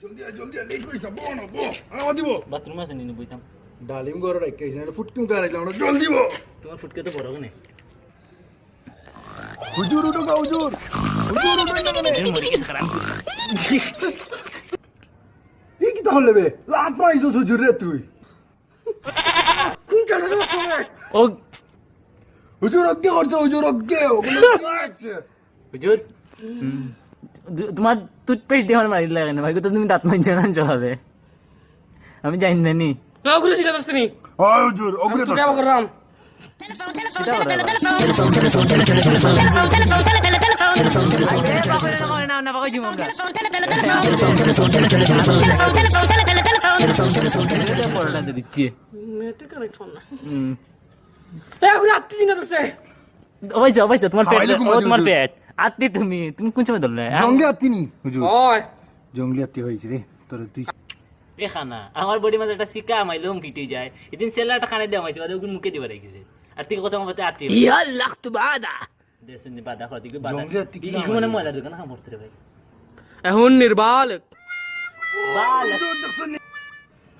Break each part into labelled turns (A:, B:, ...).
A: জলদি লেট করিস না বো না বো আমার দিব
B: বাথরুম আছে নিনি বইতাম
A: ডালিম গরো রাখাইছ না ফুটকিউ গারাইলাম না জলদি বো
B: তোমার ফুটকে তো বড় কেন
A: হুজুর উঠো গা হুজুর উঠো না
B: এর মরে গেছে খারাপ
A: এই কি তাহলে বে লাত মাইছস হুজুর রে তুই
C: কোন চালা
B: ও
A: হুজুর অজ্ঞে করছো হুজুর অজ্ঞে ওগুলো কি আছে
B: হুজুর তোমার টুথপেস্ট দিয়ে আমার মারি লাগে না ভাই তো তুমি দাঁত মাইছ না চলাবে আমি জানি না নি
C: ওগুলো ছিল দর্শনি
A: ও হুজুর ওগুলো তো
C: তুই আবার করলাম নেটে কানেক্ট হল না এখন আত্মি না দর্শে
B: তোমার পেট আত্মি তুমি কোন সময় ধরলে
A: জঙ্গলি আত্মি হুজুর
C: ওই
A: জঙ্গলি আত্মি হয়েছে রে তোর তুই
B: এ খানা আমার বডি মাঝে একটা সিকা মাইলম ফিটে যায় এদিন সেলাটা খানে দেওয়া হয়েছে ওগুলো মুখে দিবার রেখেছে আর তুই কথা বলতে আটটি
C: ইয়াল্লাহ তুবাদা
B: দেশের বাদা খাওয়া দিকে বাদা
A: জঙ্গলি আত্মি কি
B: এই মানে ময়লার দোকান খাম পড়তে রে ভাই
C: এখন নির্বালক
B: বাল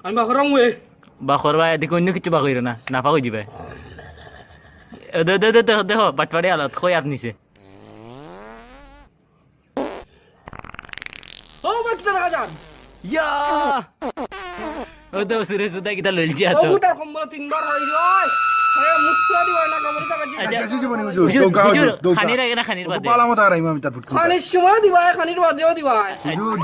C: আমি বাকরাম ওয়ে
B: বাখর ভাই এদিকে অন্য কিছু বাকইর না না পাকই যাবে দেখো বাটপাড়ে আলত কই আর নিছে
C: ও বাচ্চা দেখা যান
B: ইয়া ও তো সুরে সুদা কিটা লইছি
C: ও
B: আতো
C: গুটার কম্বল তিনবার হই ওই আরে মুসরা দি হয় না কমরি টাকা জি
B: আচ্ছা,
A: কিছু জীবনে হুজুর
B: হুজুর,
A: তো গাও
B: হুজুর,
A: তো
B: খানির আগে না খানির বাদে
A: পালা মত আর আমি তার ফুটকিউ
C: খানির সময় দিবা খানির বাদেও দিবা
A: হুজুর